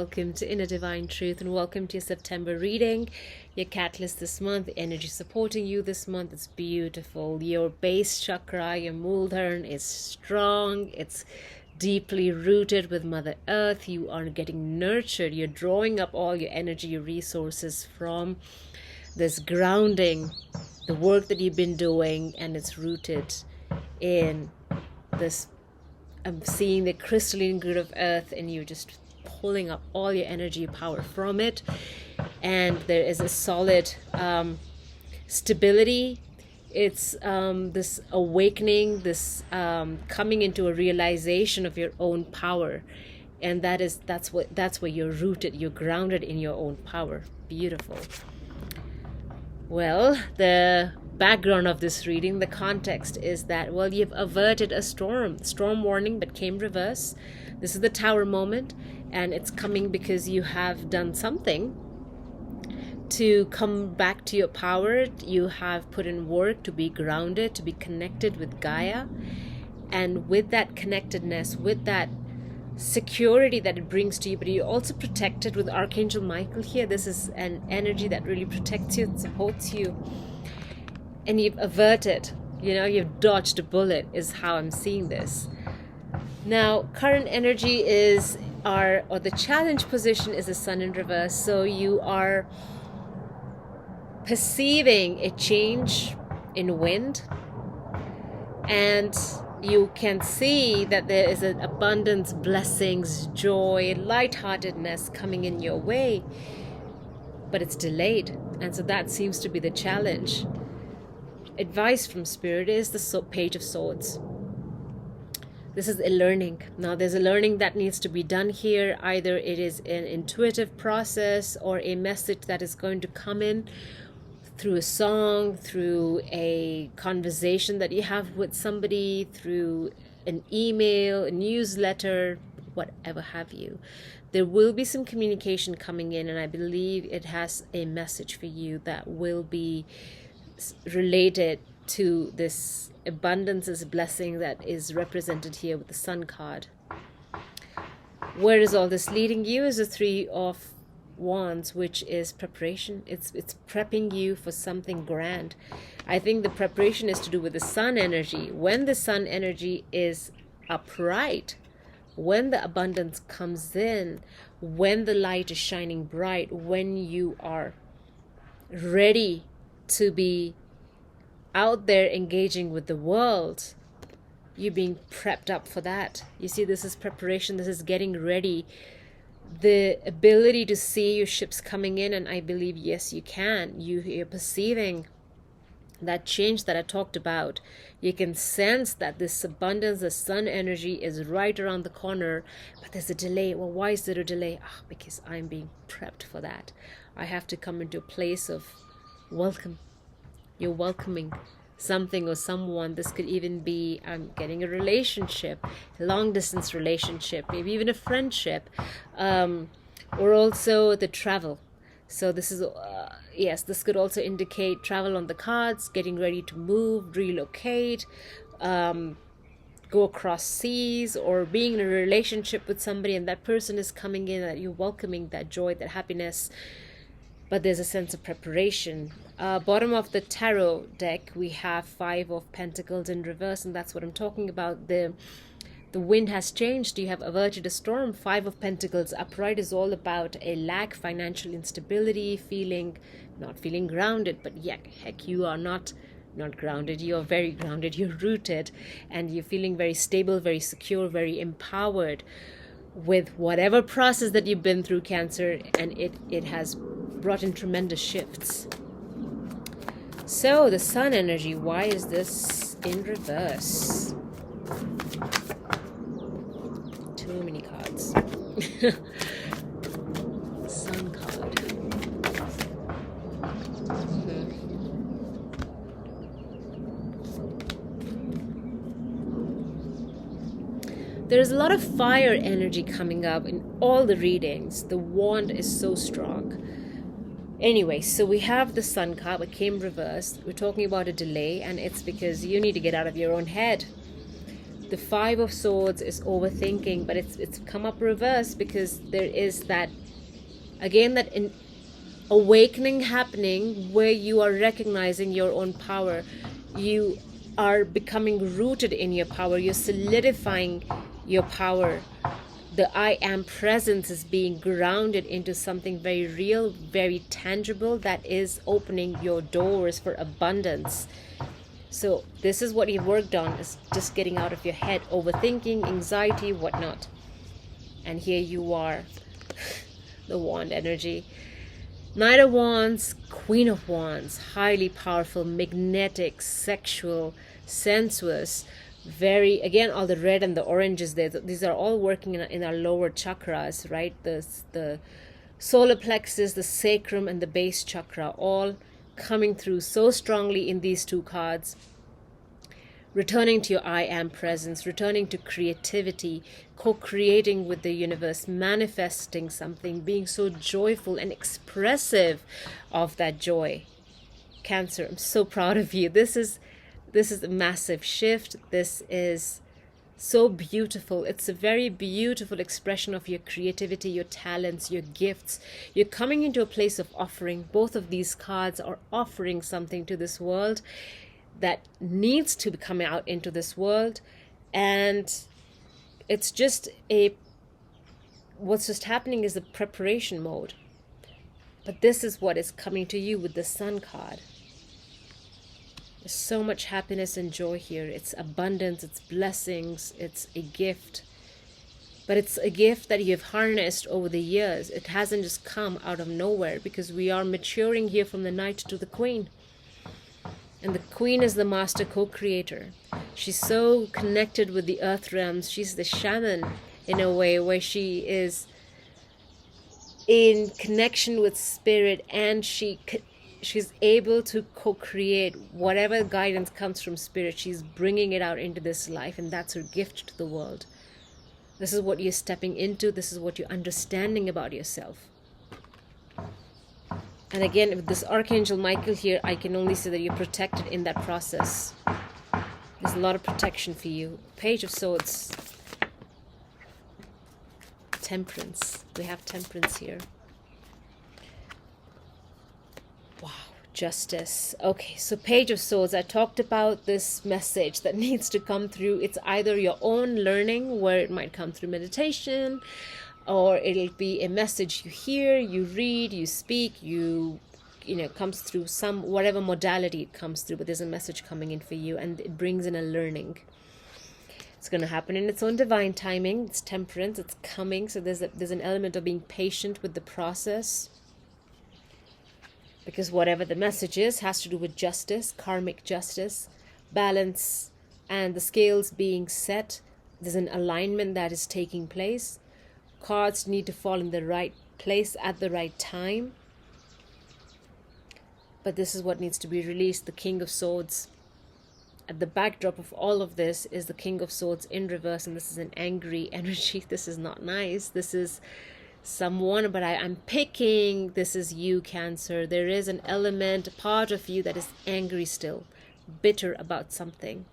welcome to Inner Divine Truth, and welcome to your September reading. Your catalyst this month, the energy supporting you this month, it's beautiful. Your base chakra, your Muladhara, is strong. It's deeply rooted with Mother Earth. You are getting nurtured. You're drawing up all your energy, your resources from this grounding, the work that you've been doing, and it's rooted in this. I'm seeing the crystalline grid of Earth, and you're just pulling up all your energy, power from it. And there is a solid stability. It's this awakening, this coming into a realization of your own power, and that's where you're rooted. You're grounded in your own power. Beautiful. Well, the background of this reading, the context is that, well, you've averted a storm warning, but came reverse. This is the Tower moment, and it's coming because you have done something to come back to your power. You have put in work to be grounded, to be connected with Gaia, and with that connectedness, with that security that it brings to you, but you're also protected with Archangel Michael here. This is an energy that really protects you and supports you, and you've averted, you've dodged a bullet, is how I'm seeing this. Now, current energy is the challenge position is the Sun in reverse, so you are perceiving a change in wind, and you can see that there is an abundance, blessings, joy, lightheartedness coming in your way, but it's delayed, and so that seems to be the challenge. Advice from Spirit is the Page of Swords. This is a learning. Now, there's a learning that needs to be done here. Either it is an intuitive process or a message that is going to come in through a song, through a conversation that you have with somebody, through an email, a newsletter, whatever have you. There will be some communication coming in, and I believe it has a message for you that will be related to this abundance, this blessing that is represented here with the Sun card. Where is all this leading you is the Three of Wands, which is preparation. It's prepping you for something grand. I think the preparation is to do with the Sun energy. When the Sun energy is upright, when the abundance comes in, when the light is shining bright, when you are ready to be out there engaging with the world, you're being prepped up for that. You see, this is preparation. This is getting ready. The ability to see your ships coming in, and I believe, yes, you can. You're perceiving that change that I talked about. You can sense that this abundance, the Sun energy is right around the corner, but there's a delay. Well, why is there a delay? Because I'm being prepped for that. I have to come into a place of welcome. You're welcoming something or someone. This could even be getting a relationship, a long distance relationship, maybe even a friendship, or also the travel. So this is yes, this could also indicate travel on the cards, getting ready to move, relocate, go across seas, or being in a relationship with somebody and that person is coming in, that you're welcoming that joy, that happiness. But there's a sense of preparation. Bottom of the tarot deck, we have Five of Pentacles in reverse, and that's what I'm talking about. The wind has changed. You have averted a storm. Five of Pentacles upright is all about a lack, financial instability, not feeling grounded. But yeah, heck, you are not grounded. You are very grounded. You're rooted, and you're feeling very stable, very secure, very empowered with whatever process that you've been through, Cancer, and it has brought in tremendous shifts. So the Sun energy, why is this in reverse? Too many cards. Sun card. There's a lot of fire energy coming up in all the readings. The wand is so strong. Anyway, so we have the Sun card, but came reversed. We're talking about a delay, and it's because you need to get out of your own head. The Five of Swords is overthinking, but it's come up reverse because there is that, again, that awakening happening where you are recognizing your own power. You are becoming rooted in your power. You're solidifying your power. The I am presence is being grounded into something very real, very tangible, that is opening your doors for abundance. So this is what you've worked on, is just getting out of your head, overthinking, anxiety, whatnot. And here you are, the wand energy. Knight of Wands, Queen of Wands, highly powerful, magnetic, sexual, sensuous, very, again, all the red and the oranges there, these are all working in our lower chakras, right? The solar plexus, the sacrum, and the base chakra, all coming through so strongly in these two cards. Returning to your I am presence, returning to creativity, co-creating with the universe, manifesting something, being so joyful and expressive of that joy. Cancer, I'm so proud of you. This is a massive shift. This is so beautiful. It's a very beautiful expression of your creativity, your talents, your gifts. You're coming into a place of offering. Both of these cards are offering something to this world that needs to be coming out into this world. And it's just what's just happening is a preparation mode. But this is what is coming to you with the Sun card. There's so much happiness and joy here. It's abundance, it's blessings, it's a gift. But it's a gift that you've harnessed over the years. It hasn't just come out of nowhere, because we are maturing here from the Knight to the Queen. And the Queen is the master co-creator. She's so connected with the earth realms. She's the shaman in a way, where she is in connection with spirit, and she's able to co-create whatever guidance comes from spirit. She's bringing it out into this life, and that's her gift to the world. This is what you're stepping into. This is what you're understanding about yourself. And again, with this Archangel Michael here, I can only say that you're protected in that process. There's a lot of protection for you. Page of Swords. Temperance. We have Temperance here. Wow. Justice. Okay, so Page of Swords. I talked about this message that needs to come through. It's either your own learning, where it might come through meditation, or it'll be a message you hear, you read, you speak, you know, comes through some, whatever modality it comes through, but there's a message coming in for you, and it brings in a learning. It's going to happen in its own divine timing. It's Temperance, it's coming, so there's an element of being patient with the process, because whatever the message is has to do with justice, karmic justice, balance, and the scales being set. There's an alignment that is taking place. Cards need to fall in the right place at the right time. But this is what needs to be released. The King of Swords. At the backdrop of all of this is the King of Swords in reverse, and this is an angry energy. This is not nice. This is someone, but I'm picking, this is you, Cancer. There is an element, a part of you that is angry still, bitter about something.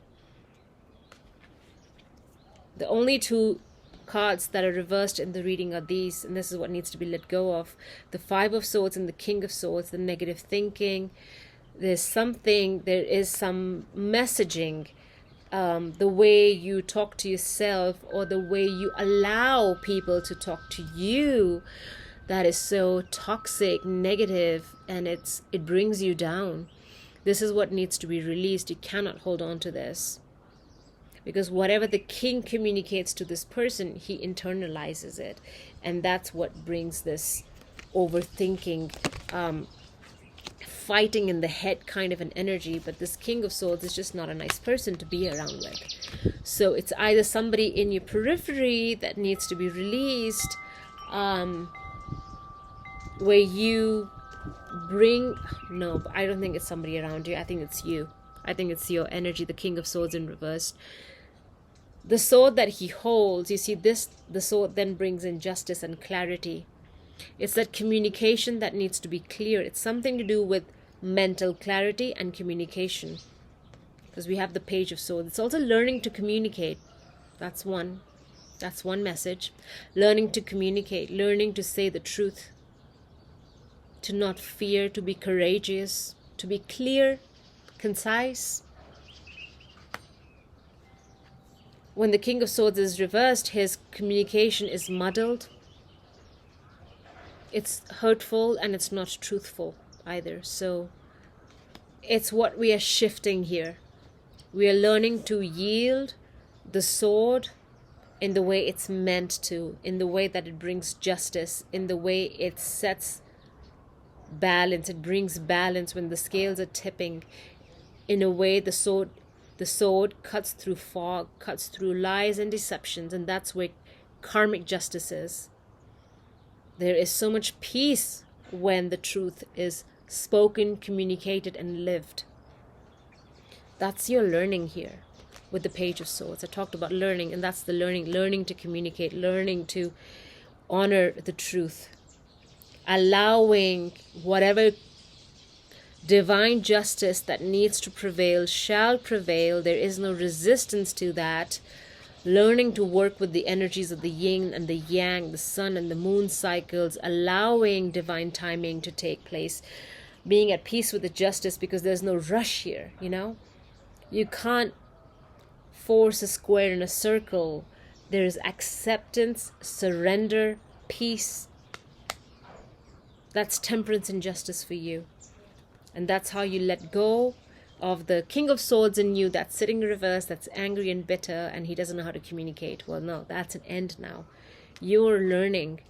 The only two cards that are reversed in the reading are these, and this is what needs to be let go of. The Five of Swords and the King of Swords, the negative thinking. There is some messaging, the way you talk to yourself, or the way you allow people to talk to you, that is so toxic, negative, and it brings you down. This is what needs to be released. You cannot hold on to this. Because whatever the king communicates to this person, he internalizes it. And that's what brings this overthinking, fighting in the head kind of an energy. But this King of Swords is just not a nice person to be around with. So it's either somebody in your periphery that needs to be released, where you bring... No, I don't think it's somebody around you. I think it's you. I think it's your energy, the King of Swords in reverse. The sword that he holds, you see this, the sword then brings in justice and clarity. It's that communication that needs to be clear. It's something to do with mental clarity and communication. Because we have the Page of Swords. It's also learning to communicate. That's one. That's one message. Learning to communicate, learning to say the truth, to not fear, to be courageous, to be clear, concise. When the King of Swords is reversed, his communication is muddled. It's hurtful and it's not truthful either. So it's what we are shifting here. We are learning to yield the sword in the way it's meant to, in the way that it brings justice, in the way it sets balance, it brings balance when the scales are tipping, in a way the sword cuts through fog, cuts through lies and deceptions, and that's where karmic justice is. There is so much peace when the truth is spoken, communicated, and lived. That's your learning here with the Page of Swords. I talked about learning, and that's the learning to communicate, learning to honor the truth, allowing whatever divine justice that needs to prevail shall prevail. There is no resistance to that. Learning to work with the energies of the yin and the yang, the sun and the moon cycles, allowing divine timing to take place, being at peace with the justice, because there's no rush here, you know? You can't force a square in a circle. There is acceptance, surrender, peace. That's temperance and justice for you. And that's how you let go of the King of Swords in you that's sitting in reverse, that's angry and bitter, and he doesn't know how to communicate. Well, no, that's an end now. You're learning.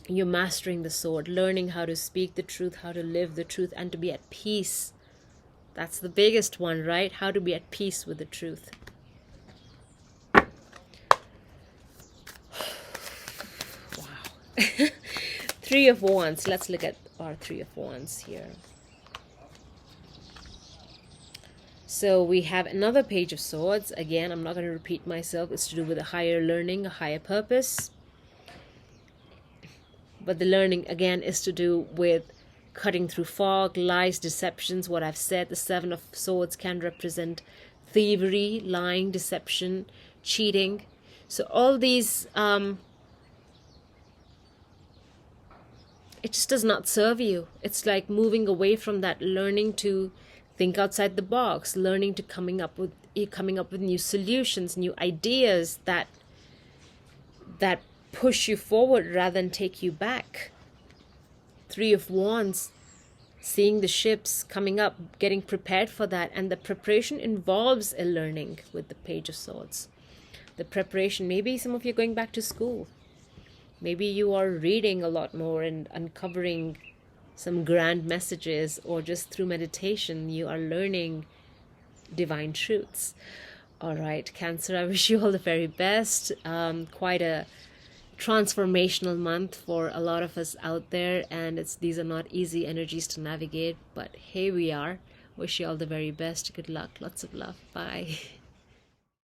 You're mastering the sword, learning how to speak the truth, how to live the truth, and to be at peace. That's the biggest one, right? How to be at peace with the truth. Wow. Three of Wands. Let's look at our Three of Wands here. So we have another Page of Swords. Again, I'm not going to repeat myself. It's to do with a higher learning, a higher purpose. But the learning, again, is to do with cutting through fog, lies, deceptions. What I've said, the Seven of Swords can represent thievery, lying, deception, cheating. So all these, it just does not serve you. It's like moving away from that, learning to think outside the box, learning to coming up with new solutions, new ideas that push you forward rather than take you back. Three of Wands, seeing the ships coming up, getting prepared for that, and the preparation involves a learning with the Page of Swords. The preparation, maybe some of you are going back to school. Maybe you are reading a lot more and uncovering some grand messages, or just through meditation you are learning divine truths. All right, Cancer, I wish you all the very best. Quite a transformational month for a lot of us out there, and these are not easy energies to navigate, but here we are. Wish you all the very best. Good luck. Lots of love. Bye.